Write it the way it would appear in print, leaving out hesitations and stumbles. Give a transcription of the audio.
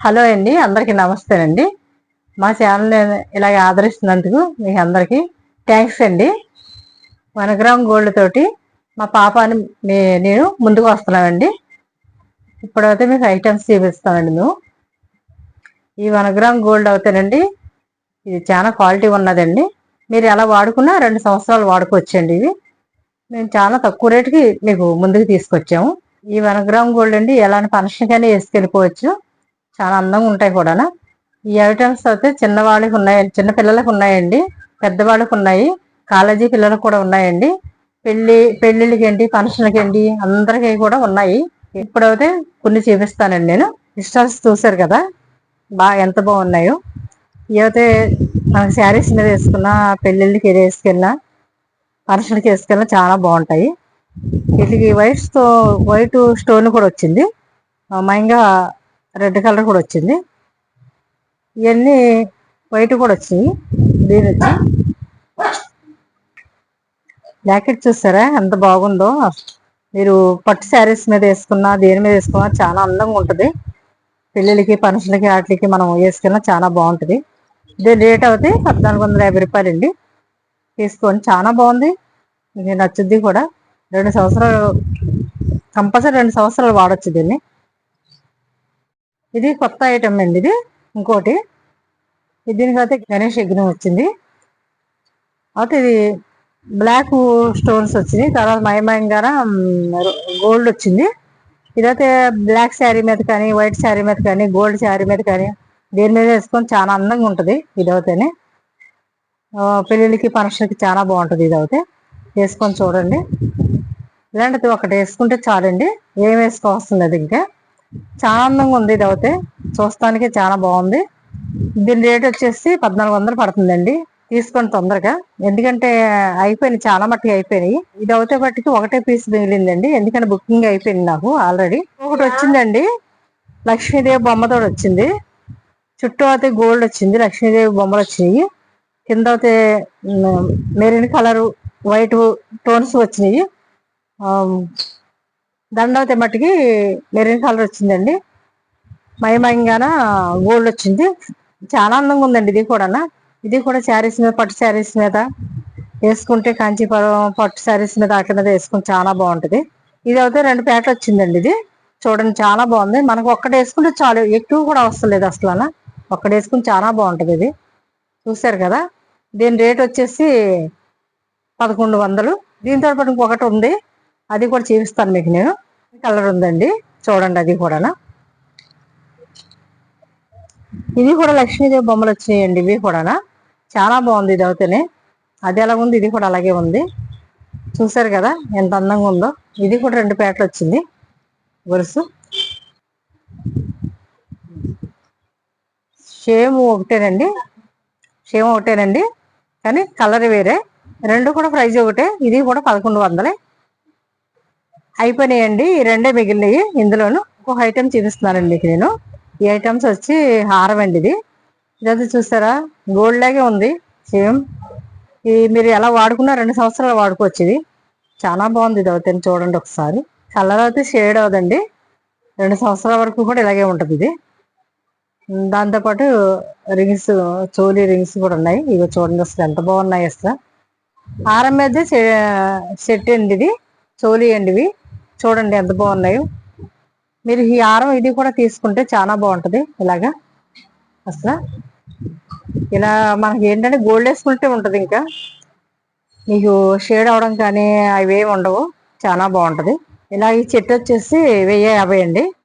Hello అండి, అందరికీ నమస్తేనండి. మా ఛానల్ ఇలాగ ఆదరిస్తున్నందుకు మీకు అందరికీ థ్యాంక్స్ అండి. 1 గ్రామ్ గోల్డ్ తోటి మా పాపని నేను ముందుకు వస్తున్నామండి. ఇప్పుడైతే మీకు ఐటమ్స్ చూపిస్తామండి. ఈ 1 గ్రామ్ గోల్డ్ అవుతానండి, ఇది చాలా క్వాలిటీ ఉన్నదండి. మీరు ఎలా వాడుకున్నా 2 సంవత్సరాలు వాడుకోవచ్చండి. ఇవి మేము చాలా తక్కువ రేటుకి మీకు ముందుకు తీసుకొచ్చాము. ఈ 1 గ్రామ్ గోల్డ్ అండి ఎలాంటి ఫంక్షన్ కానీ వేసుకెళ్ళిపోవచ్చు, చాలా అందంగా ఉంటాయి కూడా. ఈ ఐటమ్స్ అయితే చిన్నవాళ్ళకి ఉన్నాయి, చిన్న పిల్లలకు ఉన్నాయండి, పెద్దవాళ్ళకి ఉన్నాయి, కాలేజీ పిల్లలకు కూడా ఉన్నాయండి. పెళ్ళిళ్ళకి ఏంటి, ఫంక్షన్లకి ఏంటి, అందరికీ కూడా ఉన్నాయి. ఇప్పుడైతే కొన్ని చూపిస్తానండి. నేను స్టాల్స్ చూసారు కదా, ఎంత బాగున్నాయో. ఇవైతే మనకి శారీస్ మీద వేసుకున్న, పెళ్ళిళ్ళకి వేసుకెళ్ళినా, ఫంక్షన్కి వేసుకెళ్ళినా చాలా బాగుంటాయి. వీటికి వైట్ స్టోన్ కూడా వచ్చింది, మైంగా రెడ్ కలర్ కూడా వచ్చింది. ఇవన్నీ వైట్ కూడా వచ్చింది. దీని వచ్చి జాకెట్ చూసారా ఎంత బాగుందో. మీరు పట్టు శారీస్ మీద వేసుకున్నా, దేని మీద వేసుకున్నా చాలా అందంగా ఉంటుంది. పెళ్ళిళ్ళకి, ఫంక్షన్లకి, వాటికి మనం వేసుకున్నా చాలా బాగుంటుంది. దీని రేట్ అవుతే 1450 రూపాయలు అండి. తీసుకోండి, చాలా బాగుంది, మీకు నచ్చుద్ది కూడా. 2 సంవత్సరాలు కంపల్సరీ 2 సంవత్సరాలు వాడచ్చు దీన్ని. ఇది కొత్త ఐటమ్ అండి. ఇది ఇంకోటి, దీనికైతే గణేష్ యజ్ఞం వచ్చింది. అయితే ఇది బ్లాక్ స్టోన్స్ వచ్చింది, తర్వాత మయమయంగాన గోల్డ్ వచ్చింది. ఇదైతే బ్లాక్ శారీ మీద కానీ, వైట్ శారీ మీద కానీ, గోల్డ్ శారీ మీద కానీ, దేని మీద వేసుకొని చాలా అందంగా ఉంటుంది. ఇదైతేనే పెళ్ళిళ్ళకి, ఫంక్షన్కి చాలా బాగుంటుంది. ఇదైతే వేసుకొని చూడండి. ఇలాంటిది ఒకటి వేసుకుంటే చాలండి, ఏం వేసుకోవాల్సింది అది. ఇంకా చాలా అందంగా ఉంది. ఇది అయితే చూస్తానికి చాలా బాగుంది. దీని రేట్ వచ్చేసి 1400 పడుతుందండి. తీసుకోండి తొందరగా, ఎందుకంటే అయిపోయినాయి, చాలా మట్టుకు అయిపోయినాయి. ఇది అవుతే బట్టికి ఒకటే పీస్ మిగిలిందండి, ఎందుకంటే బుకింగ్ అయిపోయింది నాకు ఆల్రెడీ. ఒకటి వచ్చిందండి, లక్ష్మీదేవి బొమ్మతో వచ్చింది. చుట్టూ అయితే గోల్డ్ వచ్చింది, లక్ష్మీదేవి బొమ్మలు వచ్చినాయి. కింద అయితే మెరూన్ కలర్, వైట్ టోన్స్ వచ్చినాయి. దండ అయితే మట్టికి మెరూన్ కలర్ వచ్చిందండి, మయమయంగాన గోల్డ్ వచ్చింది. చాలా అందంగా ఉందండి. ఇది కూడా శారీస్ మీద, పట్టు శారీస్ మీద వేసుకుంటే, కాంచీపురం పట్టు శారీస్ మీద వాటి మీద వేసుకుంటే చాలా బాగుంటుంది. ఇది అయితే 2 ప్యాకెట్లు వచ్చిందండి. ఇది చూడండి, చాలా బాగుంది. మనకు ఒక్కటి వేసుకుంటే చాలు, ఎక్కువ కూడా అవసరం లేదు అసలు. ఒక్కటి వేసుకుని చాలా బాగుంటుంది. ఇది చూసారు కదా. దీని రేట్ వచ్చేసి 1100. దీంతో పాటు ఇంకొకటి ఉంది, అది కూడా చూపిస్తాను మీకు నేను. కలర్ ఉందండి, చూడండి. అది కూడా, ఇది కూడా లక్ష్మీదేవి బొమ్మలు వచ్చినాయండి. ఇవి కూడా చాలా బాగుంది. ఇది అవుతేనే అది ఎలా ఉంది, ఇది కూడా అలాగే ఉంది. చూసారు కదా ఎంత అందంగా ఉందో. ఇది కూడా 2 ప్యాకెట్లు వచ్చింది గొలుసు. షేమ్ ఒకటేనండి, కానీ కలర్ వేరే. 2 కూడా ప్రైజ్ ఒకటే. ఇది కూడా 1100 అయిపోయినాయండి. ఈ 2 మిగిలినవి. ఇందులోను ఒక ఐటెం చూపిస్తున్నానండి మీకు నేను. ఈ ఐటమ్స్ వచ్చి హారం అండి. ఇదైతే చూసారా, గోల్డ్ లాగే ఉంది సేమ్. ఇది మీరు ఎలా వాడుకున్నా 2 సంవత్సరాలు వాడుకోవచ్చు. ఇది చాలా బాగుంది. ఇది అవుతుంది చూడండి ఒకసారి. కలర్ అయితే షేడ్ అవదండి, 2 సంవత్సరాల వరకు కూడా ఇలాగే ఉంటుంది ఇది. దాంతోపాటు రింగ్స్, చోలీ రింగ్స్ కూడా ఉన్నాయి. ఇవి చూడండి అసలు ఎంత బాగున్నాయి. అసలు హారం మీద సెట్ అండి, ఇది చోలీ అండి. ఇవి చూడండి ఎంత బాగున్నాయో. మీరు ఈ హారం ఇది కూడా తీసుకుంటే చాలా బాగుంటుంది. ఇలాగా అసలు ఇలా మనకి ఏంటంటే గోల్డ్ వేసుకుంటే ఉంటుంది, ఇంకా మీకు షేడ్ అవడం కానీ అవి ఏమి ఉండవు. చాలా బాగుంటుంది. ఇలా ఈ చెట్టు వచ్చేసి 1050 అండి.